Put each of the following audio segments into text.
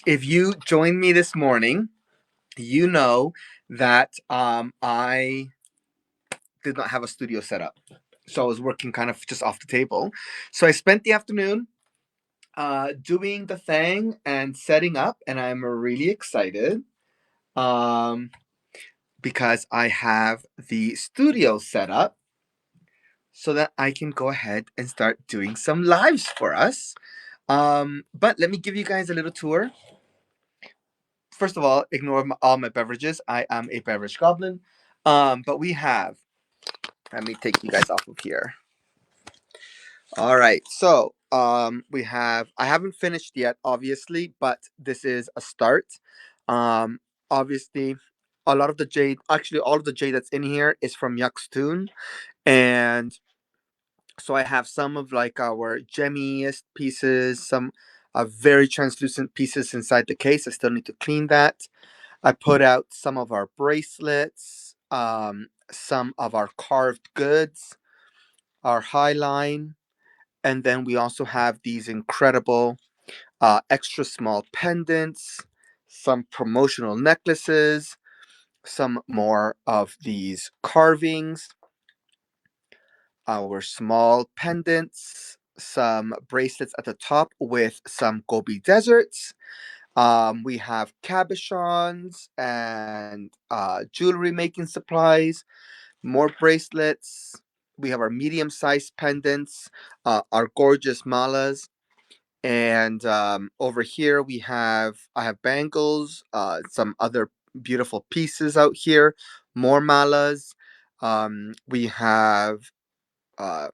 if you joined me this morning, you know that I did not have a studio set up. So I was working kind of just off the table. So I spent the afternoon doing the thing and setting up, and I'm really excited um, because I have the studio set up so that I can go ahead and start doing some lives for us. But let me give you guys a little tour. First of all, ignore all my beverages. I am a beverage goblin. But we have, let me take you guys off of here. All right. So, we have, I haven't finished yet, obviously, but this is a start. Um, Obviously, a lot of the jade, actually, all of the jade that's in here is from Yuckstoon. And so I have some of like our gemmiest pieces, some very translucent pieces inside the case. I still need to clean that. I put out some of our bracelets, some of our carved goods, our high line, and then we also have these incredible extra small pendants, some promotional necklaces, some more of these carvings, our small pendants, some bracelets at the top with some Gobi deserts. We have cabochons and jewelry making supplies, more bracelets. We have our medium sized pendants, our gorgeous malas. And over here I have bangles, some other beautiful pieces out here, more malas. We have uh,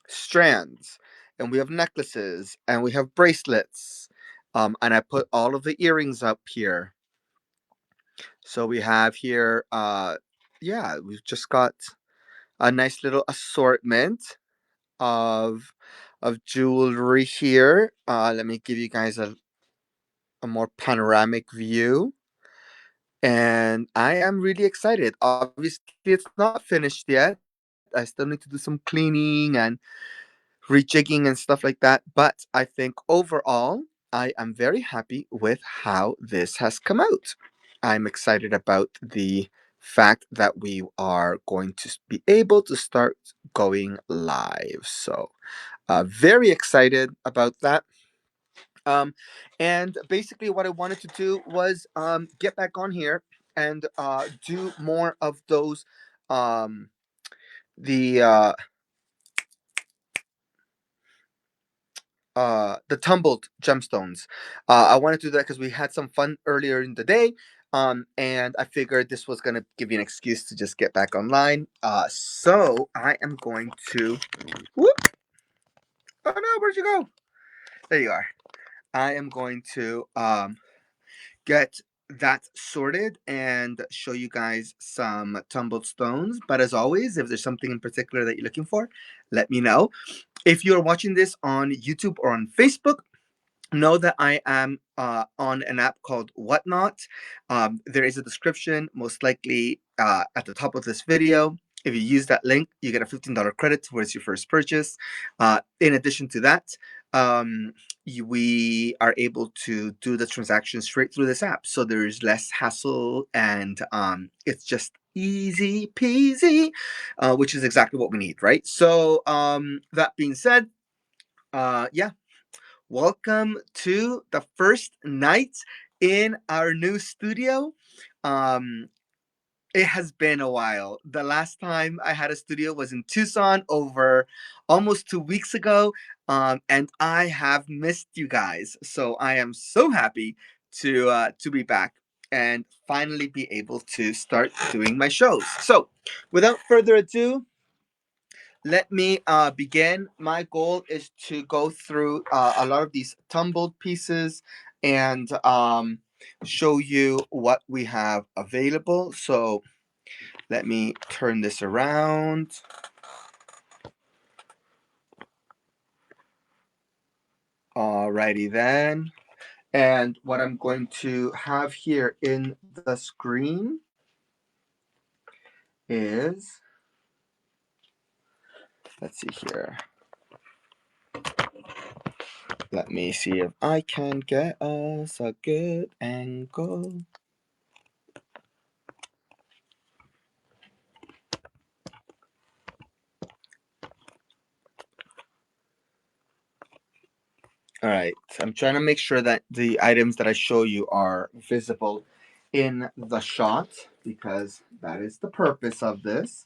strands, and we have necklaces, and we have bracelets. And I put all of the earrings up here. So we have here, yeah, we've just got a nice little assortment of jewelry here. Let me give you guys a more panoramic view. And I am really excited. Obviously, it's not finished yet. I still need to do some cleaning and rejigging and stuff like that. But I think overall, I am very happy with how this has come out. I'm excited about the fact that we are going to be able to start going live. So, very excited about that. Um, and basically, what I wanted to do was get back on here and do more of those um, the the tumbled gemstones. I wanted to do that because we had some fun earlier in the day. And I figured this was gonna give you an excuse to just get back online. So I am going to. Whoop! Oh no, where'd you go? There you are. I am going to get that sorted and show you guys some tumbled stones. But as always, if there's something in particular that you're looking for, let me know. If you're watching this on YouTube or on Facebook, know that I am on an app called Whatnot. There is a description, most likely at the top of this video. If you use that link, you get a $15 credit towards your first purchase. In addition to that, we are able to do the transaction straight through this app. So there's less hassle and it's just easy peasy, which is exactly what we need, right? So that being said, yeah, welcome to the first night in our new studio. Um, it has been a while. The last time I had a studio was in Tucson over almost 2 weeks ago. And I have missed you guys. So I am so happy to be back and finally be able to start doing my shows. So without further ado, let me begin. My goal is to go through a lot of these tumbled pieces and show you what we have available. So let me turn this around. Alrighty then. And what I'm going to have here in the screen is, let's see here. Let me see if I can get us a good angle. All right, I'm trying to make sure that the items that I show you are visible in the shot because that is the purpose of this.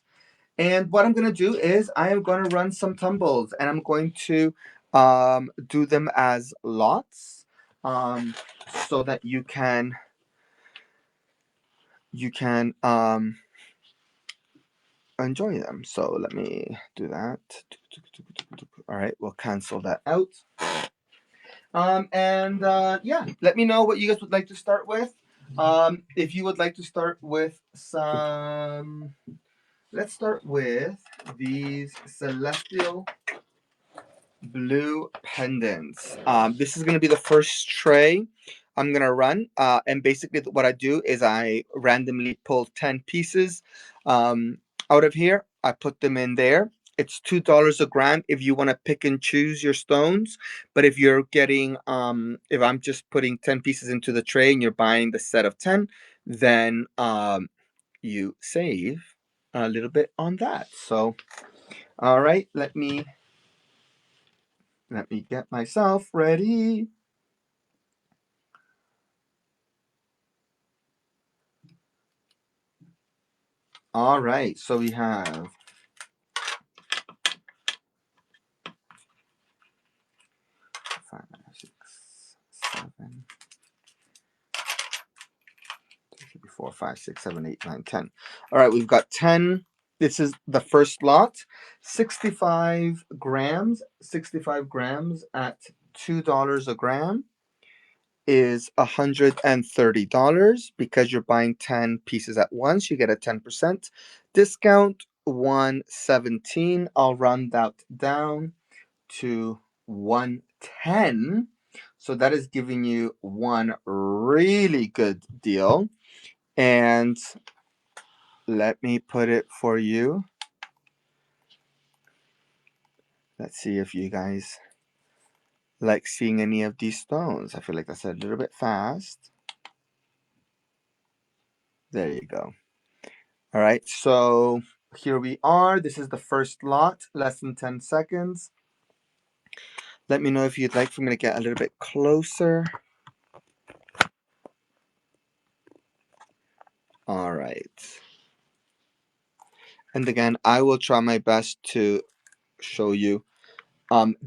And what I'm going to do is I am going to run some tumbles and I'm going to do them as lots um, so that you can enjoy them. So let me do that. All right, we'll cancel that out. And yeah, let me know what you guys would like to start with. If you would like to start with some, let's start with these celestial blue pendants. This is going to be the first tray I'm going to run. And basically what I do is I randomly pull 10 pieces out of here. I put them in there. It's $2 a gram if you want to pick and choose your stones. But if you're getting, if I'm just putting 10 pieces into the tray and you're buying the set of 10, then you save a little bit on that. So, all right, let me get myself ready. All right, so we have 5, 6, 7, 2, 3, 4, 5, 6, 7, 8, 9, 10. All right, we've got 10. This is the first lot. 65 grams. 65 grams at $2 a gram is $130 because you're buying 10 pieces at once. You get a 10% discount. 117. I'll run that down to 110. So that is giving you one really good deal. And let me put it for you. Let's see if you guys like seeing any of these stones. I feel like that's a little bit fast. There you go. All right, so here we are. This is the first lot, less than 10 seconds. Let me know if you'd like for me to get a little bit closer. All right. And again, I will try my best to show you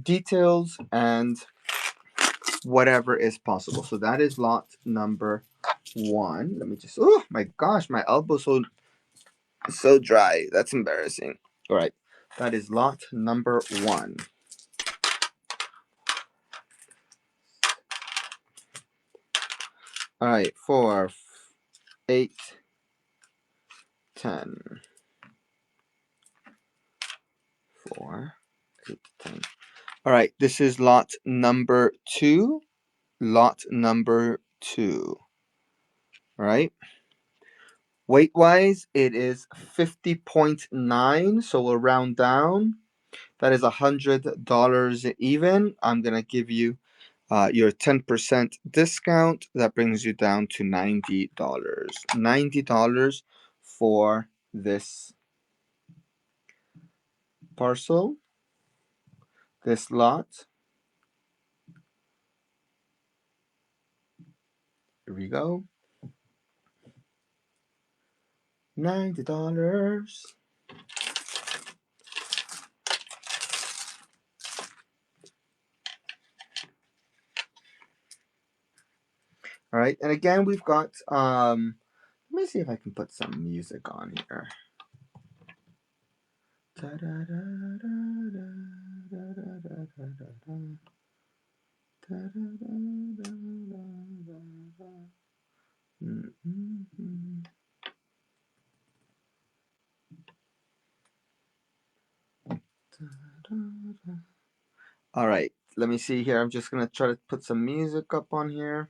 details and whatever is possible. So that is lot number 1. Let me just, oh my gosh, my elbow's so dry. That's embarrassing. All right, that is lot number 1. All right, 4, 8, 10. 4, 8, 10. All right, this is lot number 2. Lot number 2. All right. Weight wise, it is 50.9. So we'll round down. That is $100 even. I'm going to give you your 10% discount. That brings you down to $90. $90 for this parcel, this lot. Here we go. $90. All right, and again we've got let me see if I can put some music on here. All right, let me see here. I'm just gonna try to put some music up on here.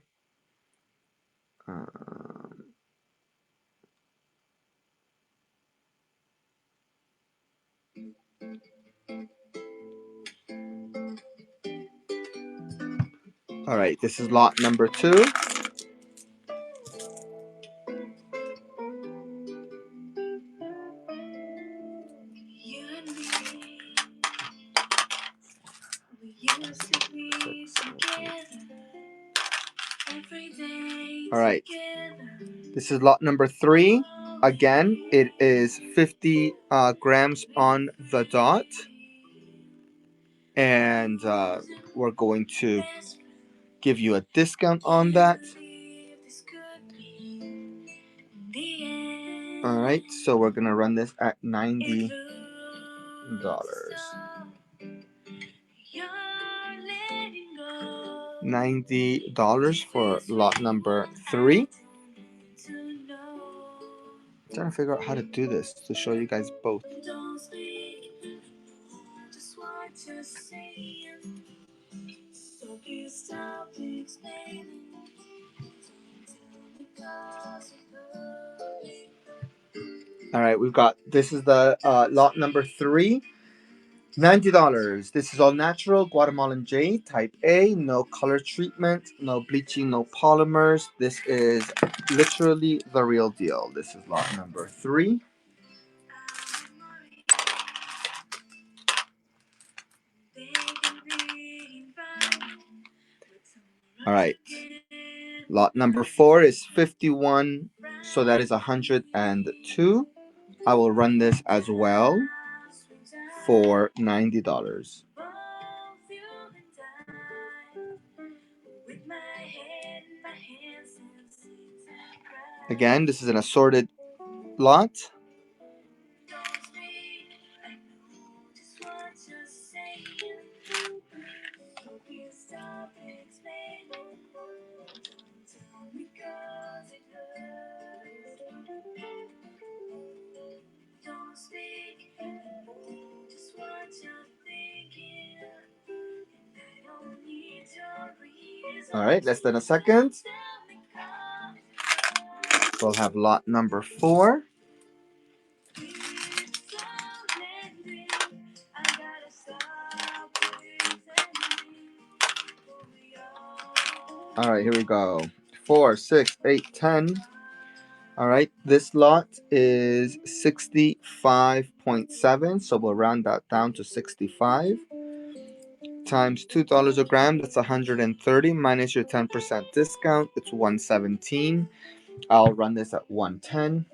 All right, this is lot number 2. All right, this is lot number 3. Again, it is 50 grams on the dot. And we're going to give you a discount on that. All right, so we're gonna run this at $90. $90 for lot number 3. I'm trying to figure out how to do this to show you guys both. All right, we've got, this is the lot number 3. $90. This is all natural Guatemalan Jade, type A, no color treatment, no bleaching, no polymers. This is literally the real deal. This is lot number 3. All right. Lot number 4 is 51, so that is 102. I will run this as well for $90. Again, this is an assorted lot. All right, less than a second. We'll have lot number 4. All right, here we go. 4, 6, 8, 10. All right, this lot is 65.7, so we'll round that down to 65. Times $2 a gram, that's 130, minus your 10% discount, it's 117. I'll run this at 110.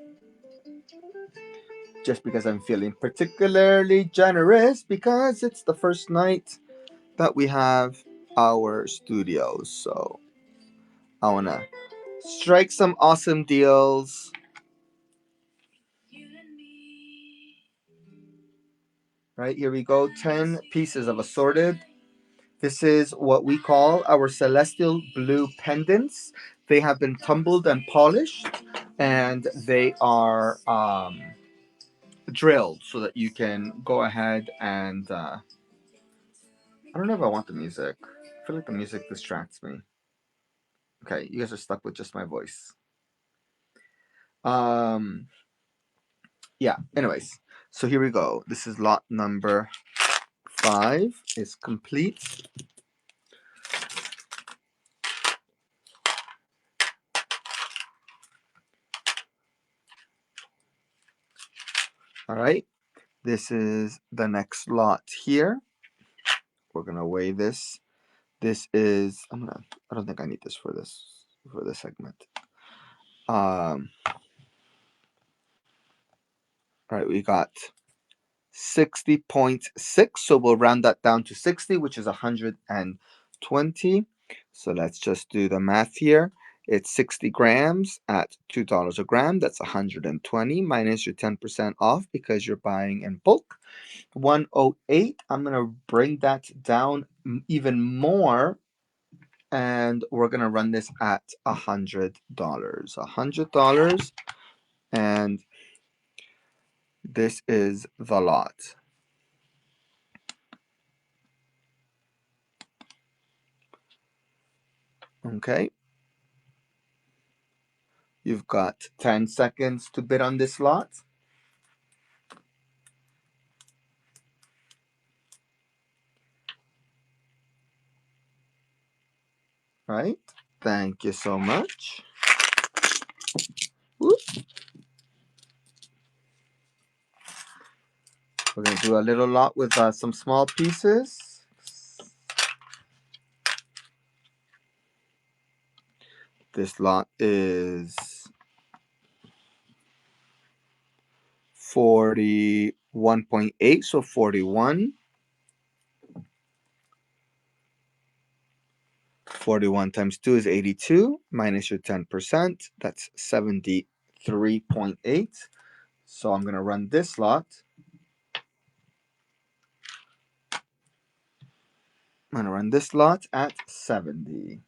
Just because I'm feeling particularly generous, because it's the first night that we have our studios. So I want to strike some awesome deals. Right, here we go. 10 pieces of assorted. This is what we call our celestial blue pendants. They have been tumbled and polished, and they are drilled so that you can go ahead and I don't know if I want the music. I feel like the music distracts me. Okay, you guys are stuck with just my voice. Yeah, anyways, so here we go. This is lot number 5. It's complete. All right, this is the next lot here. We're gonna weigh this. This is I don't think I need this for this segment. All right, we got 60.6, so we'll round that down to 60, which is 120. So let's just do the math here. It's 60 grams at $2 a gram. That's 120 minus your 10% off because you're buying in bulk. 108. I'm gonna bring that down even more, and we're gonna run this at $100. $100, and this is the lot. Okay. You've got 10 seconds to bid on this lot. Right? Thank you so much. Whoop. We're going to do a little lot with some small pieces. This lot is 41.8, so 41. 41 times 2 is 82, minus your 10%. That's 73.8. So I'm going to run this lot. I'm going to run this lot at 70.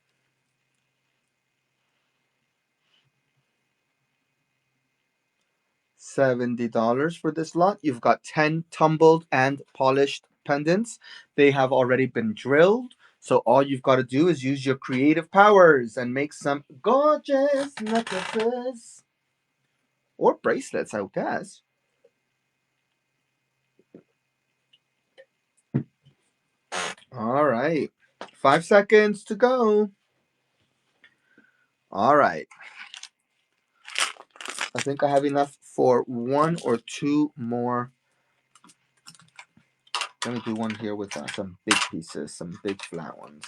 $70 for this lot. You've got 10 tumbled and polished pendants. They have already been drilled. So all you've got to do is use your creative powers and make some gorgeous necklaces. Or bracelets, I guess. All right. 5 seconds to go. All right. I think I have enough for one or two more. Let me do one here with some big pieces, some big flat ones.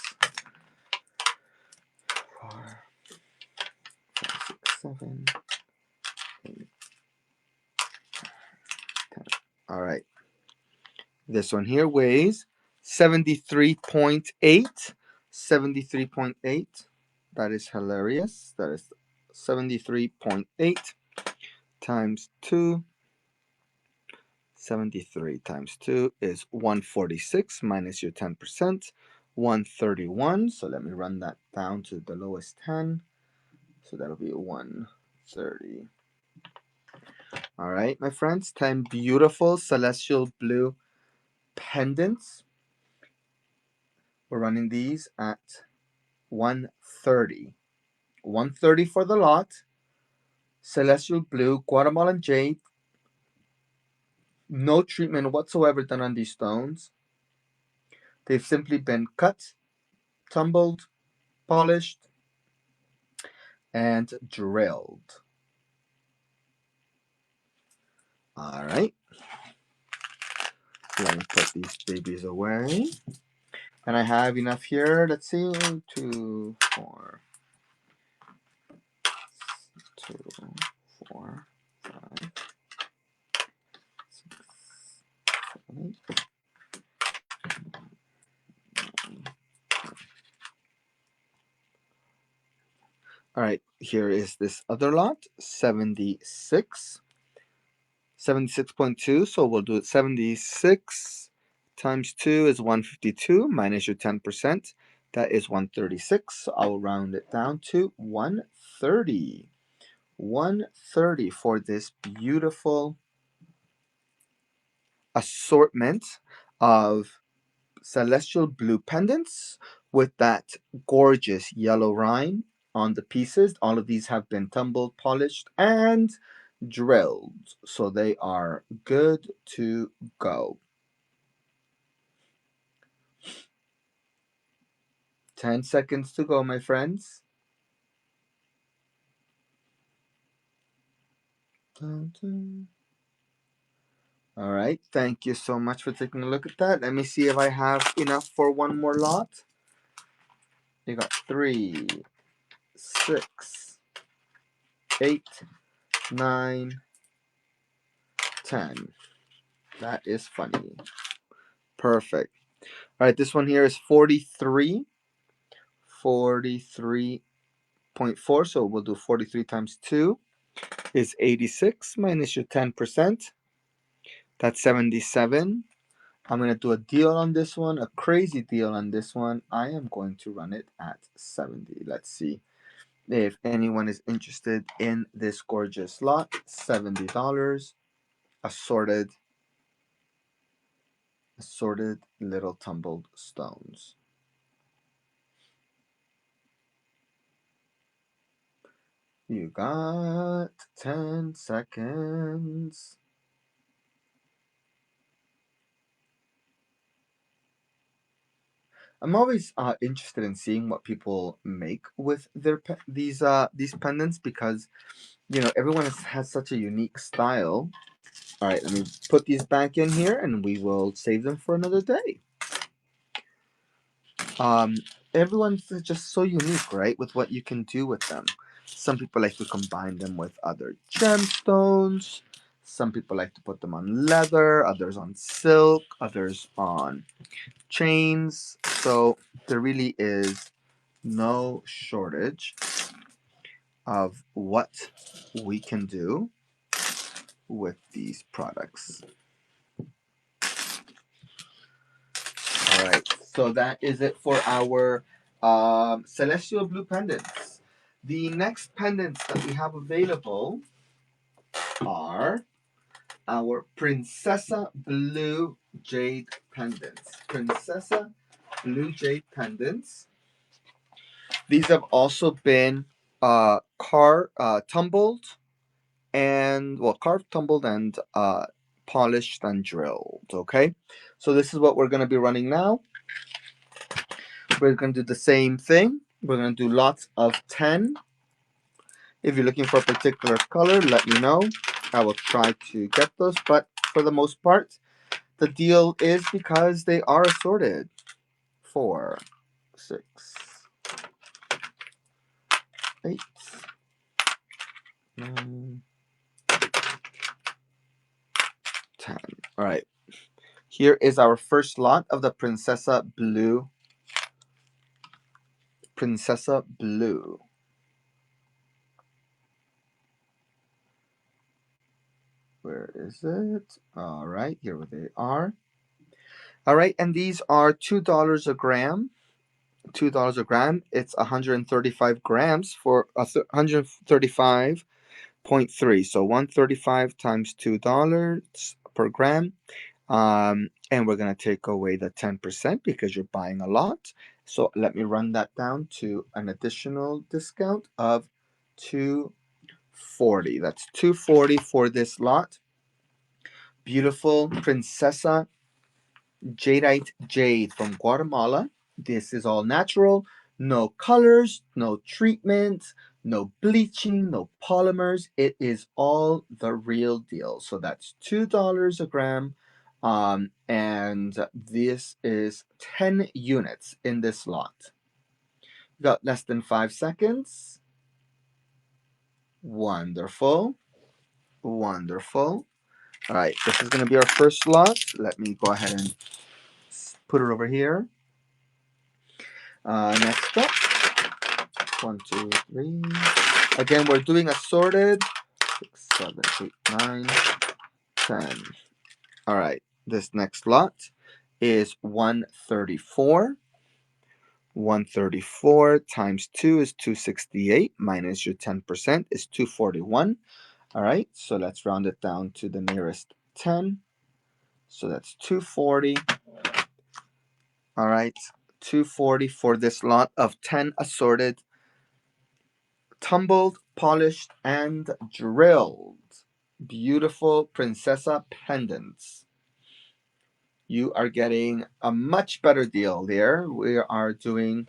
4, 5, 6, 7, 8, 10. All right. This one here weighs 73.8. 73.8. That is hilarious. That is 73.8 times 2. 73 times 2 is 146 minus your 10%, 131. So let me run that down to the lowest 10. So that'll be 130. All right, my friends, 10 beautiful celestial blue pendants. We're running these at 130. 130 for the lot. Celestial blue, Guatemalan jade. No treatment whatsoever done on these stones. They've simply been cut, tumbled, polished, and drilled. All right. Let me put these babies away. And I have enough here. Let's see. 2, 4, 2, 4, 5, 6, 7, 8. All right, here is this other lot, 76. 76.2, so we'll do it 76 times 2 is 152 minus your 10%. That is 136. So I will round it down to 130. 130 for this beautiful assortment of celestial blue pendants with that gorgeous yellow rind on the pieces. All of these have been tumbled, polished, and drilled, so they are good to go. 10 seconds to go, my friends. Dun, dun. All right, thank you so much for taking a look at that. Let me see if I have enough for one more lot. You got 3, 6, 8, 9, 10. That is funny. Perfect. All right, this one here is 43. 43.4. So we'll do 43 times 2 is 86 minus your 10%. That's 77. I'm going to do a deal on this one, a crazy deal on this one. I am going to run it at 70. Let's see if anyone is interested in this gorgeous lot. $70. Assorted little tumbled stones. You got 10 seconds. I'm always interested in seeing what people make with these pendants, because everyone has such a unique style. All right, let me put these back in here, and we will save them for another day. Um, Everyone's just so unique, right, with what you can do with them. Some people like to combine them with other gemstones. Some people like to put them on leather, others on silk, others on chains. So there really is no shortage of what we can do with these products. All right, so that is it for our celestial blue pendants. The next pendants that we have available are our Princessa Blue Jade pendants. Princessa Blue Jade pendants. These have also been tumbled and carved, tumbled, and polished and drilled. Okay, so this is what we're gonna be running now. We're gonna do the same thing. We're gonna do lots of 10. If you're looking for a particular color, let me know. I will try to get those, but for the most part, the deal is because they are assorted. 4, 6, 8, 9, 10. All right. Here is our first lot of the Princessa Blue. Princessa Blue. Where is it? All right, here they are. All right, and these are $2 a gram. $2 a gram. It's 135 grams for 135.3. So 135 times $2 per gram. And we're going to take away the 10% because you're buying a lot. So let me run that down to an additional discount of $240. That's $240 for this lot. Beautiful Princessa Jadeite Jade from Guatemala. This is all natural, no colors, no treatment, no bleaching, no polymers. It is all the real deal. So that's $2 a gram. And this is 10 units in this lot. Got less than 5 seconds. Wonderful. Wonderful. All right, this is going to be our first lot. Let me go ahead and put it over here. Next up, 1, 2, 3. Again, we're doing assorted. 6, 7, 8, 9, 10. All right, this next lot is 134. 134 times 2 is 268, minus your 10% is 241. All right, so let's round it down to the nearest 10. So that's 240. All right, 240 for this lot of 10 assorted, tumbled, polished, and drilled. Beautiful Princessa pendants. You are getting a much better deal there. We are doing,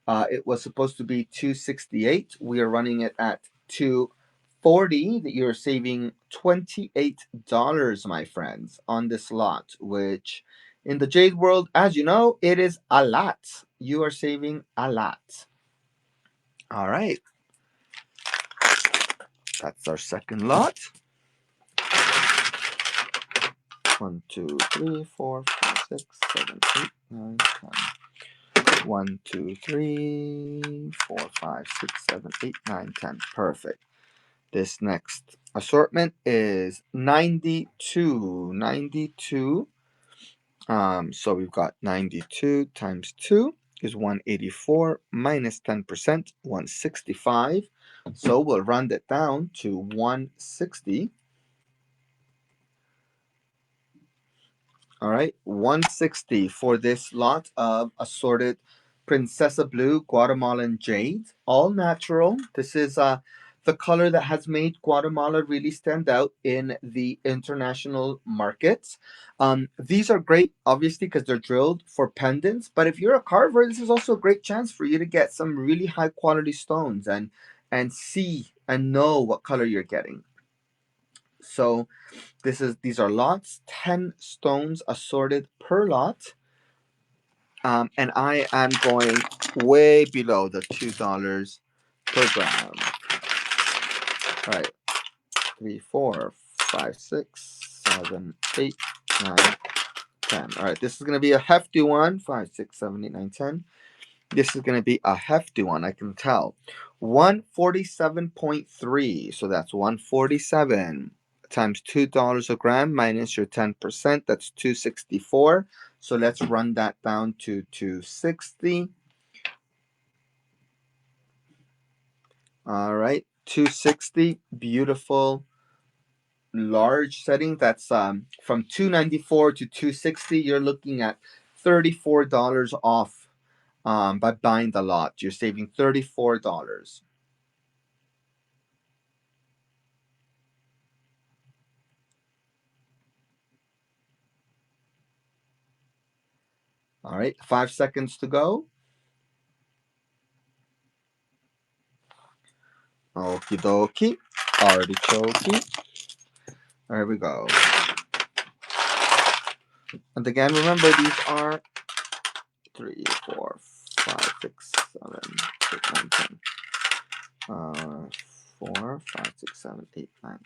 it was supposed to be 268. We are running it at 240. That you're saving $28, my friends, on this lot, which in the jade world, as you know, it is a lot. You are saving a lot. All right. That's our second lot. 1, 2, 3, 4, 5, 6, 7, 8, 9, 10. 1, 2, 3, 4, 5, 6, 7, 8, 9, 10. Perfect. This next assortment is 92. 92. So we've got 92 times 2 is 184 minus 10%, 165. So we'll round it down to 160. All right, 160 for this lot of assorted Princessa Blue Guatemalan Jade, all natural. This is the color that has made Guatemala really stand out in the international markets. These are great, obviously, because they're drilled for pendants. But if you're a carver, this is also a great chance for you to get some really high quality stones and see and know what color you're getting. So these are lots, 10 stones assorted per lot. And I am going way below the $2 per gram. All right, 3, 4, 5, 6, 7, 8, 9, 10. All right, this is going to be a hefty one. 5, 6, 7, 8, 9, 10. This is going to be a hefty one, I can tell. 147.3. So that's 147 times $2 a gram minus your 10%. That's 264. So let's run that down to 260. All right, 260. Beautiful large setting. That's from 294 to 260. You're looking at $34 off by buying the lot. You're saving $34. All right, 5 seconds to go. Okie dokie. Artichoke. There we go. And again, remember these are 3, 4, 5, 6, 7, 8, 9, 10. 4, 5, 6, 7, 8, 9,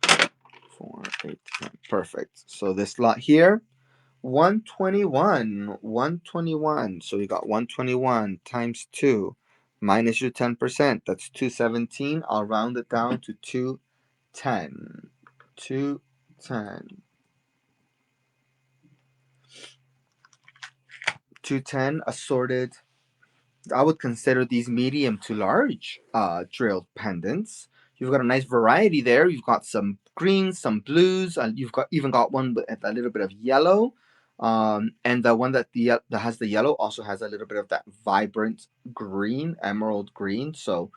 10. 4, 8, 10. Perfect. So this lot here, 121. 121. So we got 121 times 2 minus your 10%. That's 217. I'll round it down to 210. 210. 210 assorted. I would consider these medium to large drilled pendants. You've got a nice variety there. You've got some greens, some blues, and you've got even got one with a little bit of yellow. And the one that has the yellow also has a little bit of that vibrant green, emerald green. So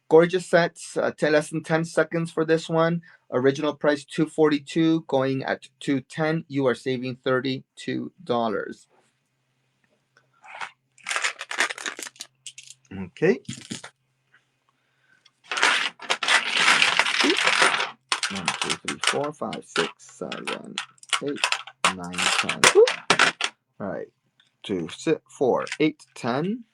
gorgeous sets. Less than 10 seconds for this one. Original price $242, going at $210. You are saving $32. Okay. 1, 2, 3, 4, 5, 6, 7, 8, 9, 10. All right. 2, 6, 4, 8, 10.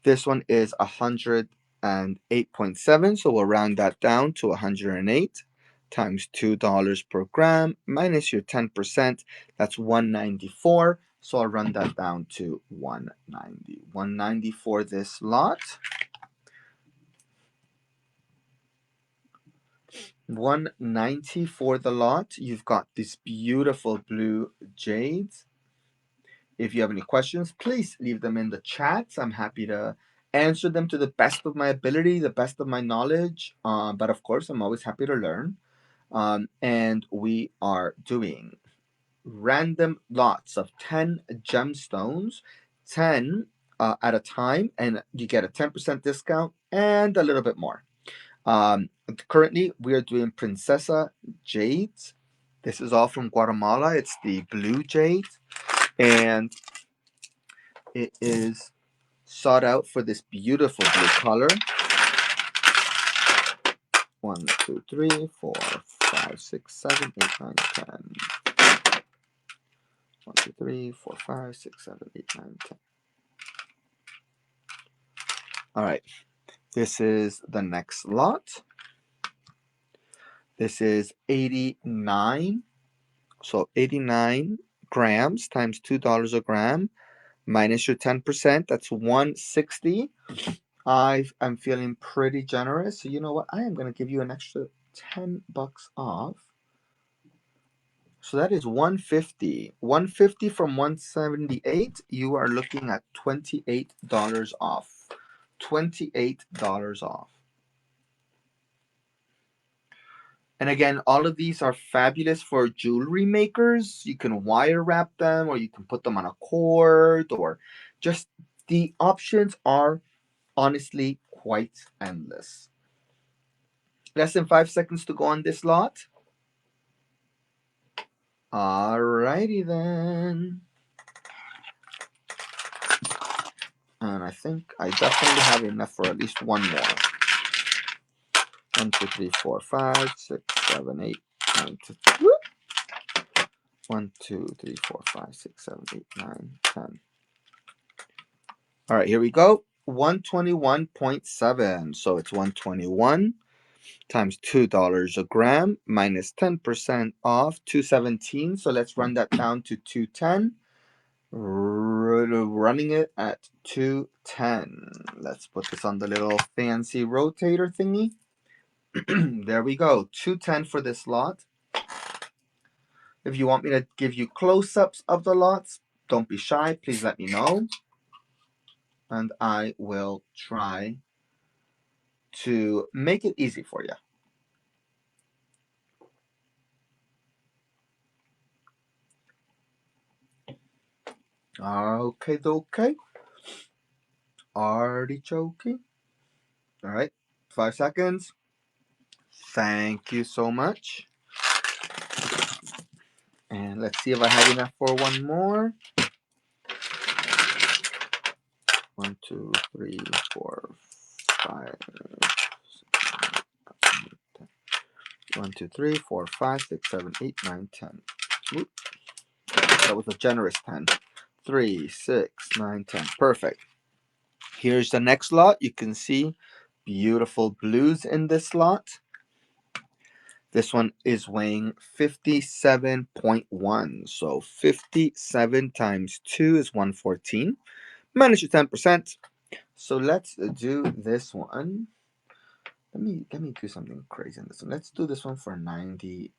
This one is 108.7. So we'll round that down to 108 times $2 per gram minus your 10%. That's 194. So I'll run that down to 190. 190 for this lot. 190 for the lot. You've got this beautiful blue jades. If you have any questions, please leave them in the chat. I'm happy to answer them to the best of my ability, the best of my knowledge. But of course, I'm always happy to learn. And we are doing random lots of 10 gemstones, 10 at a time, and you get a 10% discount and a little bit more. Currently, we are doing Princesa Jades. This is all from Guatemala. It's the blue jade, and it is sought out for this beautiful blue color. 1, 2, 3, 4, 5, 6, 7, 8, 9, 10. 1, 2, 3, 4, 5, 6, 7, 8, 9, 10. All right. This is the next lot. This is 89. So 89 grams times $2 a gram minus your 10%. That's 160. I'm feeling pretty generous. So you know what? I am going to give you an extra $10 off. So that is 150. 150 from 178. You are looking at $28 off. $28 off. And again, all of these are fabulous for jewelry makers. You can wire wrap them, or you can put them on a cord, or just the options are honestly quite endless. Less than 5 seconds to go on this lot. Alrighty then. And I think I definitely have enough for at least one more. 1, 2, 3, 4, 5, 6, 7, 8, 9, 10. 1, 2, 3, 4, 5, 6, 7, 8, 9, 10. All right, here we go. 121.7. So it's 121 times $2 a gram minus 10% off, 217. So let's run that down to 210. Running it at 210. Let's put this on the little fancy rotator thingy. There we go. 210 for this lot. If you want me to give you close-ups of the lots, don't be shy. Please let me know. And I will try to make it easy for you. Okay, artichoke. All right, 5 seconds. Thank you so much. And let's see if I have enough for one more. 1, 2, 3, 4, 5, 1, 2, 3, 4, 5, 6, 7, 8, 9, 10. Oop. That was a generous 10. 3, 6, 9, 10. Perfect. Here's the next lot. You can see beautiful blues in this lot. This one is weighing 57.1. So 57 times 2 is 114. Minus your 10%. So let's do this one. Let me do something crazy in this one. Let's do this one for $95.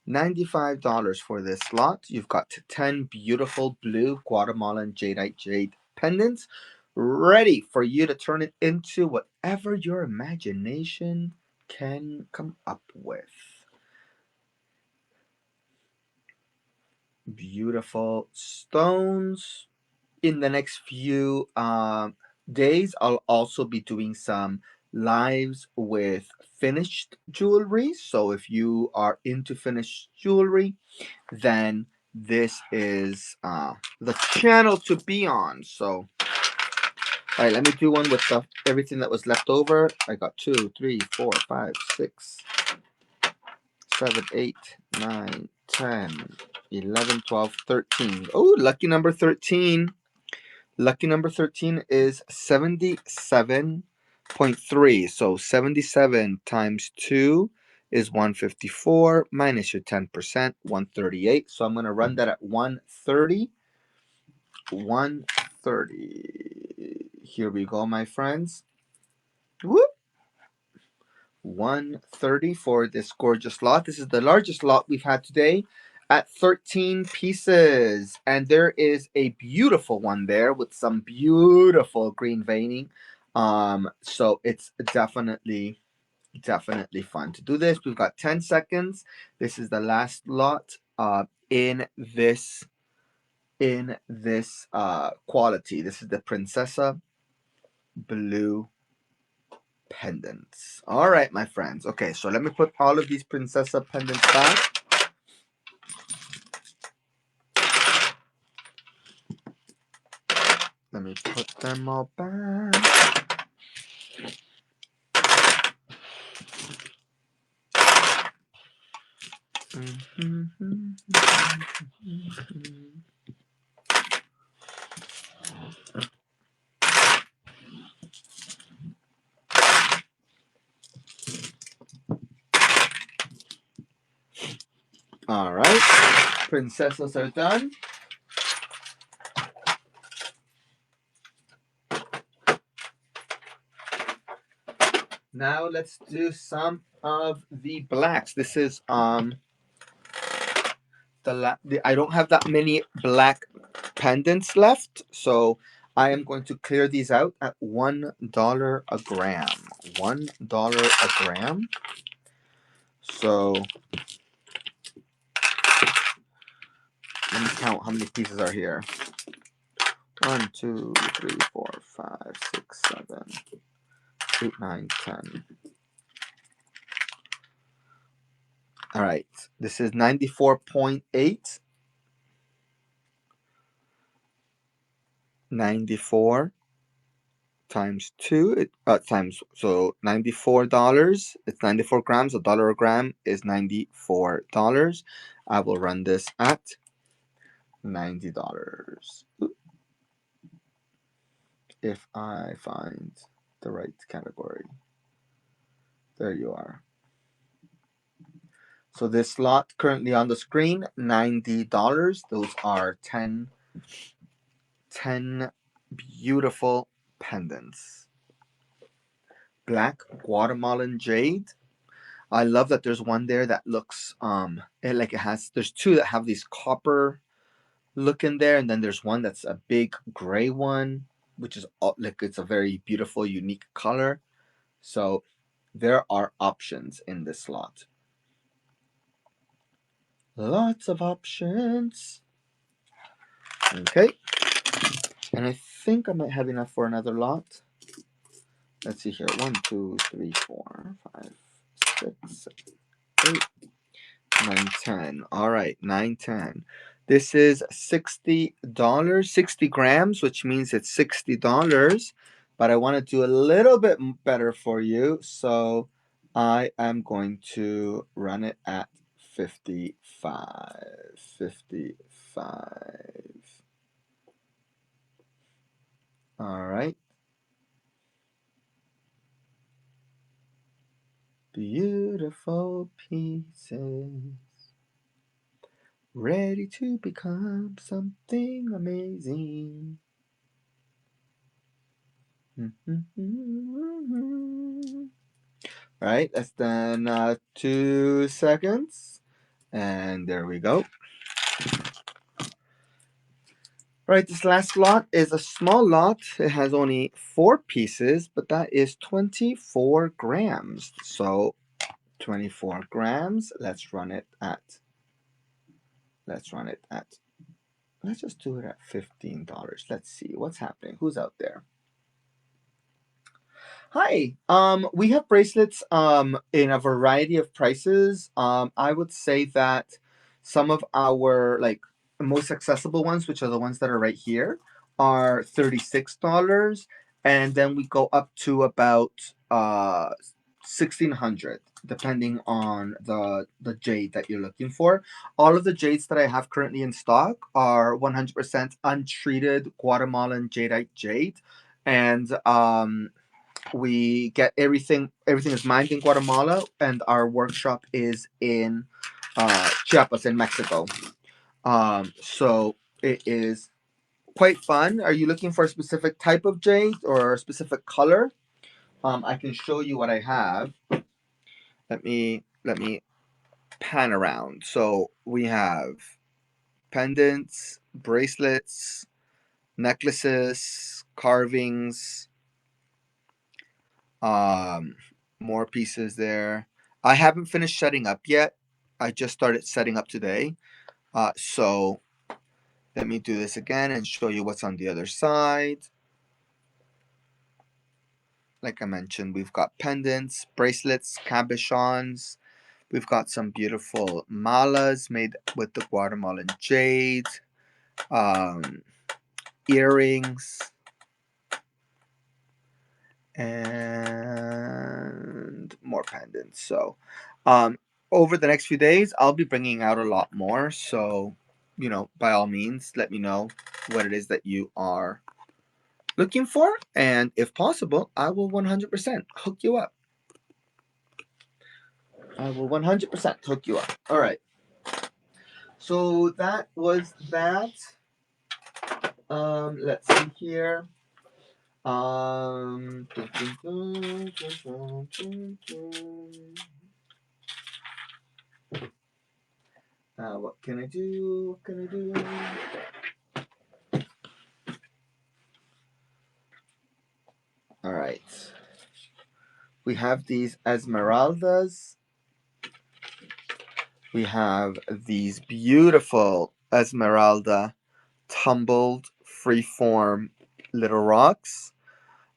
$95 for this lot. You've got 10 beautiful blue Guatemalan Jade pendants ready for you to turn it into whatever your imagination can come up with. Beautiful stones. In the next few days, I'll also be doing some lives with finished jewelry. So if you are into finished jewelry, then this is the channel to be on. So, all right, let me do one with everything that was left over. I got 2, 3, 4, 5, 6, 7, 8, 9, 10, 11, 12, 13. Oh, lucky number 13. Lucky number 13 is 77.3. So 77 times 2 is 154 minus your 10%, 138. So I'm going to run that at 130. 130. Here we go, my friends. Whoop. 130 for this gorgeous lot. This is the largest lot we've had today at 13 pieces. And there is a beautiful one there with some beautiful green veining. So it's definitely fun to do this. We've got 10 seconds. This is the last lot in this quality. This is the Princessa Blue pendants. All right, my friends. Okay, so let me put all of these Princessa pendants back. Let me put them all back. All right, princesses are done. Now let's do some of the blacks. This is I don't have that many black pendants left, so I am going to clear these out at $1 a gram. $1 a gram. So let me count how many pieces are here. 1, 2, 3, 4, 5, 6, 7, 8, 9, 10. All right. This is 94.8. 94 times 2 times, so $94. It's 94 grams. A dollar a gram is $94. I will run this at $90 if I find the right category. There you are. So this lot currently on the screen, $90. Those are 10 beautiful pendants. Black Guatemalan Jade. I love that there's one there that looks there's two that have these copper look in there, and then there's one that's a big gray one, which is like it's a very beautiful, unique color. So there are options in this slot. Lots of options. Okay. And I think I might have enough for another lot. Let's see here. 1, 2, 3, 4, 5, 6, 7, 8, 9, 10. All right, 9, 10. This is $60, 60 grams, which means it's $60. But I want to do a little bit better for you. So I am going to run it at 55. 55. All right. Beautiful pieces, ready to become something amazing. All right, that's done 2 seconds. And there we go. All right, this last lot is a small lot. It has only 4 pieces, but that is 24 grams. So 24 grams. Let's just do it at $15. Let's see what's happening. Who's out there? Hi. We have bracelets in a variety of prices. I would say that some of our most accessible ones, which are the ones that are right here, are $36, and then we go up to about 1,600, depending on the jade that you're looking for. All of the jades that I have currently in stock are 100% untreated Guatemalan jadeite jade, and we get everything is mined in Guatemala, and our workshop is in Chiapas in Mexico. So it is quite fun. Are you looking for a specific type of jade or a specific color? I can show you what I have. Let me pan around. So we have pendants, bracelets, necklaces, carvings, more pieces there. I haven't finished setting up yet. I just started setting up today. So let me do this again and show you what's on the other side. Like I mentioned, we've got pendants, bracelets, cabochons. We've got some beautiful malas made with the Guatemalan jade, earrings, and more pendants. So over the next few days, I'll be bringing out a lot more. So, by all means, let me know what it is that you are looking for. And if possible, I will 100% hook you up. I will 100% hook you up. All right. So that was that. Let's see here. What can I do? What can I do? All right. We have these esmeraldas. We have these beautiful esmeralda tumbled freeform little rocks.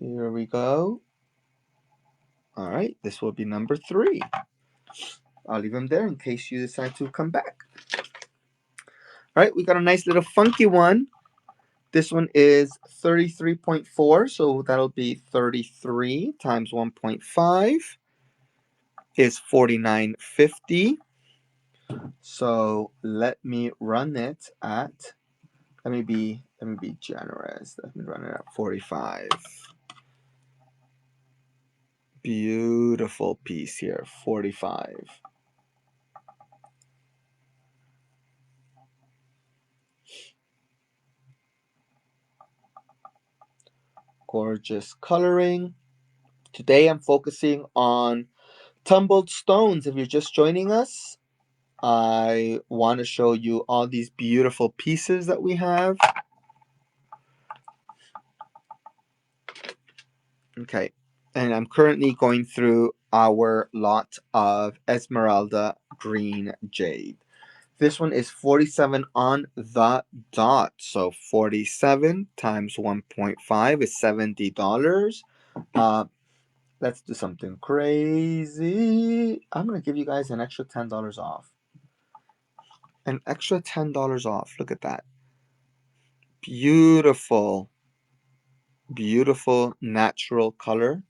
Here we go. All right, this will be number 3. I'll leave them there in case you decide to come back. All right, we got a nice little funky one. This one is 33.4, so that'll be 33 times 1.5 is 49.50. So let me run it at, let me be generous. Let me run it at 45. Beautiful piece here, 45. Gorgeous coloring. Today I'm focusing on tumbled stones. If you're just joining us, I want to show you all these beautiful pieces that we have. Okay, and I'm currently going through our lot of Esmeralda Green Jade. This one is 47 on the dot. So 47 times 1.5 is $70. Let's do something crazy. I'm going to give you guys an extra $10 off. An extra $10 off. Look at that. Beautiful, beautiful natural color.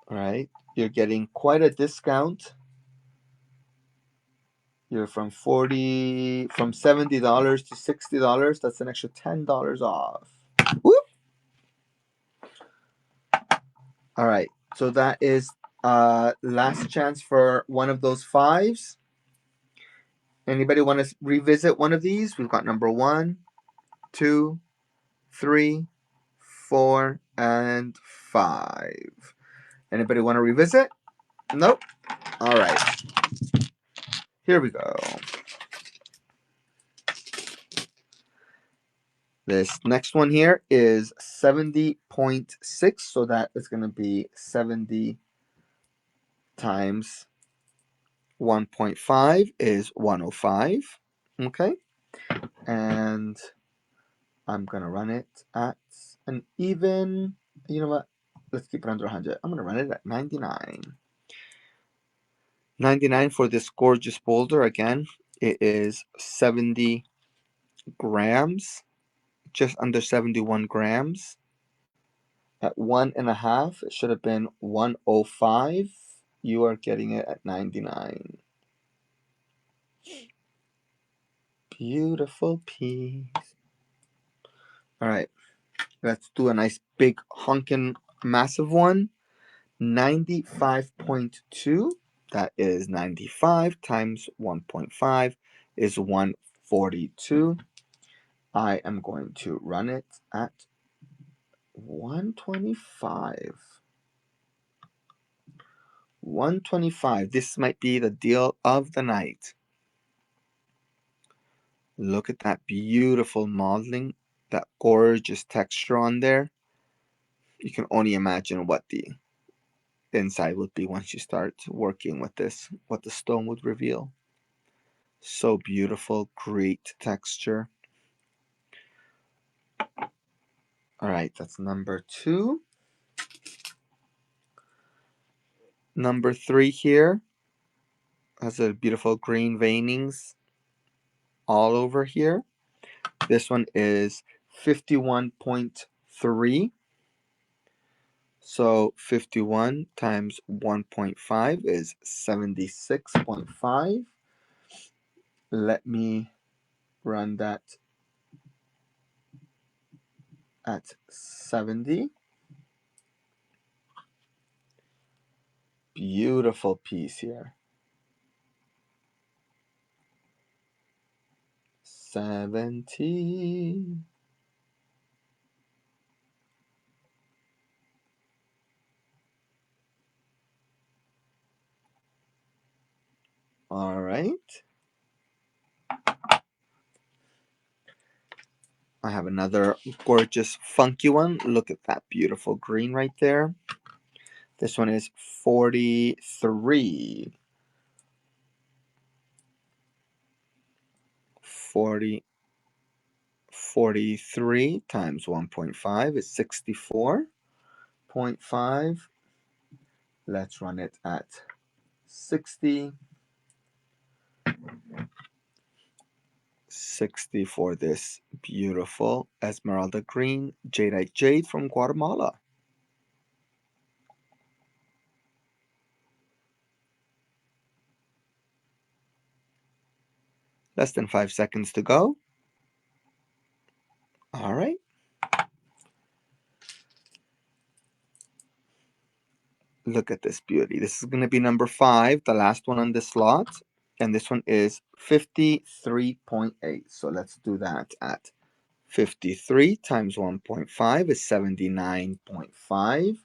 All right. You're getting quite a discount. You're from $70 to $60. That's an extra $10 off. Whoop. All right. So that is last chance for one of those 5s. Anybody want to revisit one of these? We've got number 1, 2, 3, 4, and 5. Anybody want to revisit? Nope. All right. Here we go. This next one here is 70.6, so that is going to be 70 times 1.5 is 105. Okay. And I'm going to run it at an even, you know what? Let's keep it under 100. I'm going to run it at 99. 99 for this gorgeous boulder. Again, it is 70 grams, just under 71 grams. At 1.5, it should have been 105. You are getting it at 99. Beautiful piece. All right, let's do a nice big honkin' massive one. 95.2. That is 95 times 1.5 is 142. I am going to run it at 125. 125. This might be the deal of the night. Look at that beautiful modeling, that gorgeous texture on there. You can only imagine what the inside would be once you start working with this, what the stone would reveal. So beautiful, great texture. All right, that's number 2. Number 3 here has a beautiful green veinings all over here. This one is 51.3. So 51 times 1.5 is 76.5. Let me run that at 70. Beautiful piece here. 70. All right. I have another gorgeous funky one. Look at that beautiful green right there. This one is 43. 43 times 1.5 is 64.5. Let's run it at 60. 60 for this beautiful Esmeralda green jadeite jade from Guatemala. Less than 5 seconds to go. All right. Look at this beauty. This is going to be number 5, the last one on this slot. And this one is 53.8. So let's do that at 53 times 1.5 is 79.5.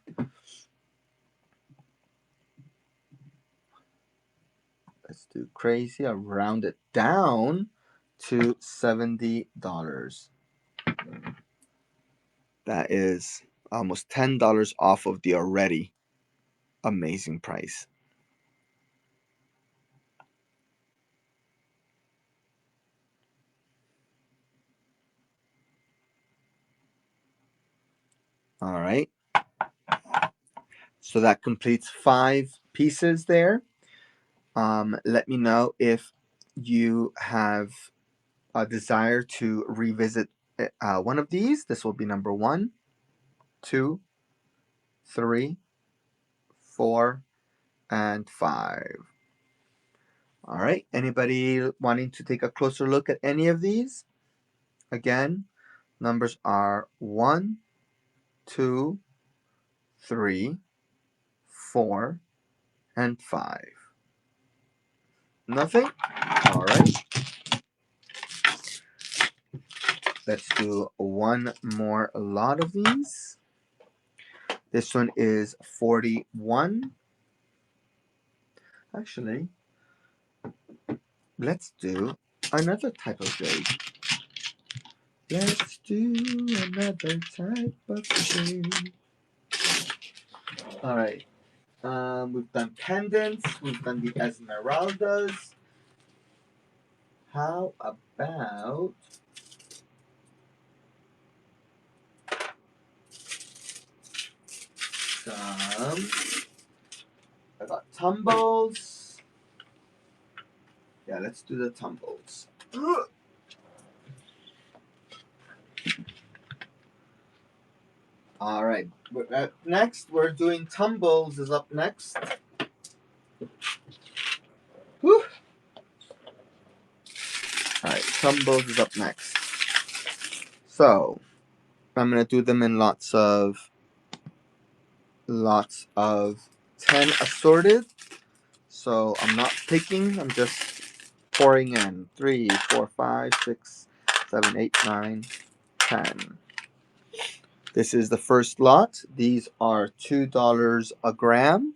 Let's do crazy. I'll round it down to $70. That is almost $10 off of the already amazing price. All right. So that completes 5 pieces there. Let me know if you have a desire to revisit one of these. This will be number 1, 2, 3, 4, and 5. All right. Anybody wanting to take a closer look at any of these? Again, numbers are 1, 2, 3, 4, and 5. Nothing? All right. Let's do one more lot of these. This one is 41. Actually, let's do another type of jade. Let's do another type of jade. All right. We've done pendants. We've done the esmeraldas. How about some? I got tumbles. Yeah, let's do the tumbles. All right. Next, we're doing tumbles. Is up next. Whew. All right, tumbles is up next. So I'm gonna do them in lots of 10 assorted. So I'm not picking. I'm just pouring in 3, 4, 5, 6, 7, 8, 9, 10. This is the first lot. These are $2 a gram.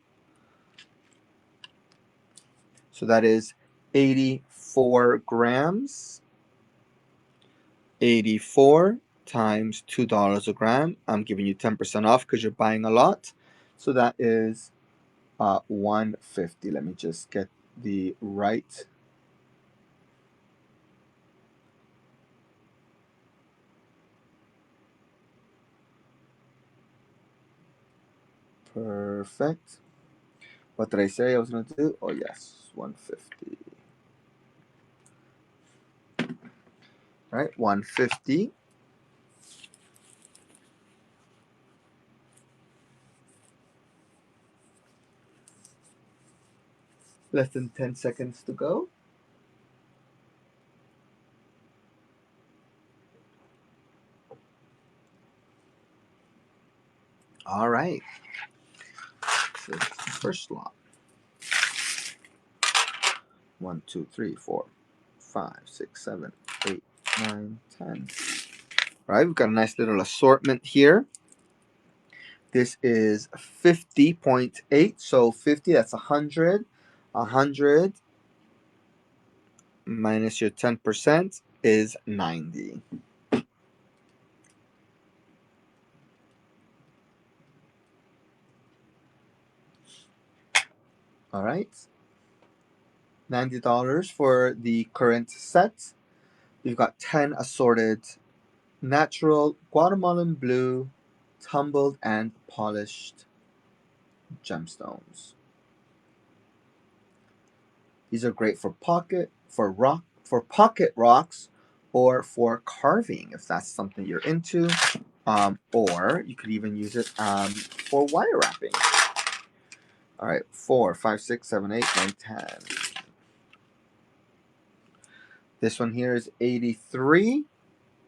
So that is 84 grams. 84 times $2 a gram. I'm giving you 10% off because you're buying a lot. So that is 150. Let me just get the right. Perfect. What did I say I was going to do? Oh, yes, 150. All right, 150. Less than 10 seconds to go. All right. So first lot. 1, 2, 3, 4, 5, 6, 7, 8, 9, 10. All right, we've got a nice little assortment here. This is 50.8. So 50, that's 100. 100 minus your 10% is 90. All right. $90 for the current set. You've got 10 assorted natural Guatemalan blue, tumbled and polished gemstones. These are great for pocket rocks, or for carving if that's something you're into. Or you could even use it for wire wrapping. All right, 4, 5, 6, 7, 8, 9, 10. This one here is 83.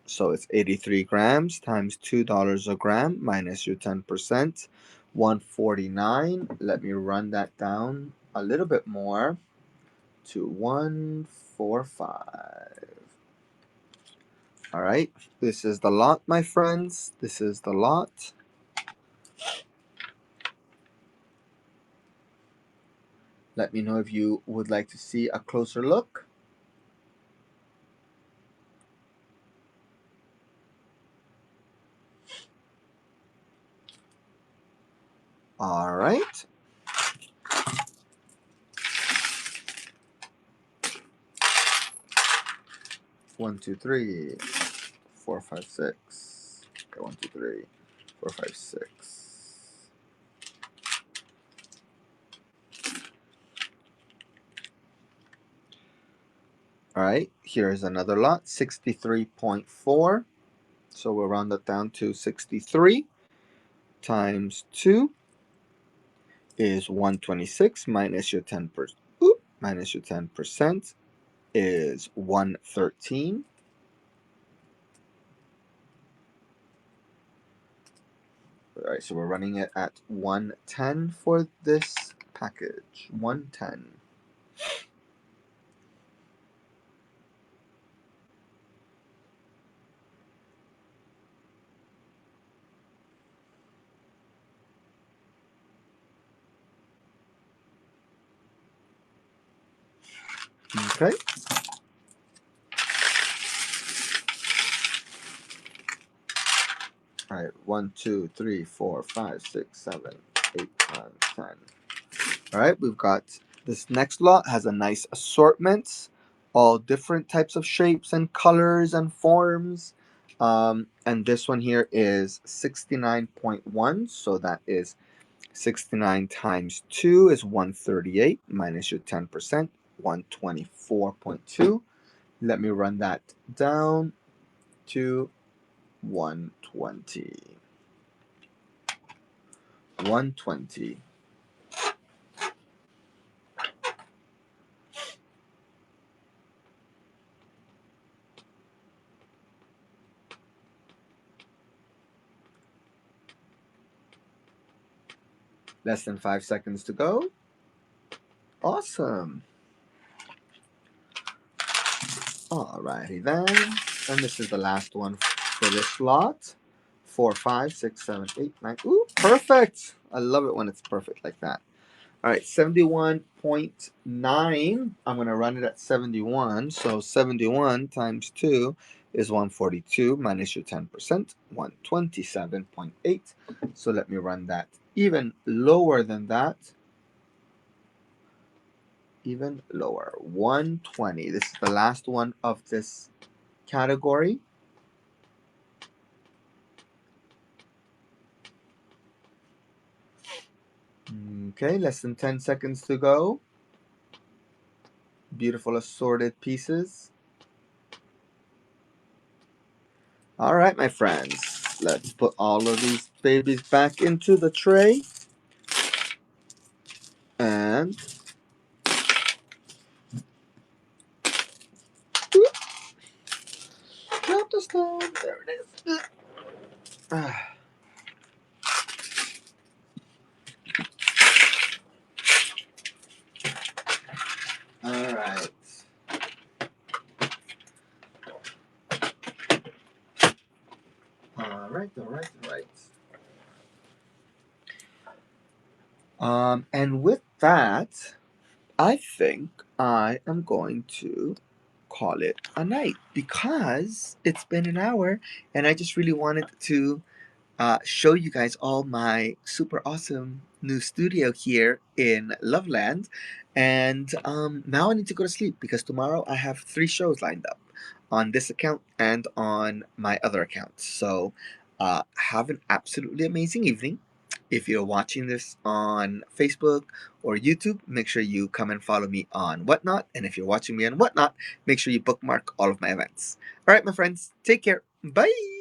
So it's 83 grams times $2 a gram minus your 10%, 149. Let me run that down a little bit more to 145. All right, this is the lot, my friends. This is the lot. Let me know if you would like to see a closer look. All right. One, two, three, 4, 5, 6. Okay, 1, 2, 3, 4, 5, 6. All right, here's another lot, 63.4. So we'll round that down to 63 times 2 is 126 minus your 10%. Minus your 10% is 113. All right, so we're running it at 110 for this package. 110. Okay. All right, 1, 2, 3, 4, 5, 6, 7, 8, 9, 10. All right, we've got this next lot has a nice assortment, all different types of shapes and colors and forms. And this one here is 69.1, so that is 69 times 2 is 138 minus your 10%, 124.2. Let me run that down to 120. 120. Less than 5 seconds to go. Awesome. Alrighty then. And this is the last one for this lot. 4, 5, 6, 7, 8, 9. Ooh, perfect. I love it when it's perfect like that. All right, 71.9. I'm going to run it at 71. So 71 times 2 is 142 minus your 10%, 127.8. So let me run that even lower than that. Even lower, 120. This is the last one of this category. Okay, less than 10 seconds to go. Beautiful assorted pieces. All right, my friends, let's put all of these babies back into the tray. And drop the stone. There it is. All right. All right. And with that, I think I am going to call it a night because it's been an hour and I just really wanted to show you guys all my super awesome new studio here in Loveland. And now I need to go to sleep because tomorrow I have 3 shows lined up. on this account and on my other accounts. So have an absolutely amazing evening. If you're watching this on Facebook or YouTube, make sure you come and follow me on Whatnot. And if you're watching me on Whatnot, make sure you bookmark all of my events. All right, my friends, take care. Bye.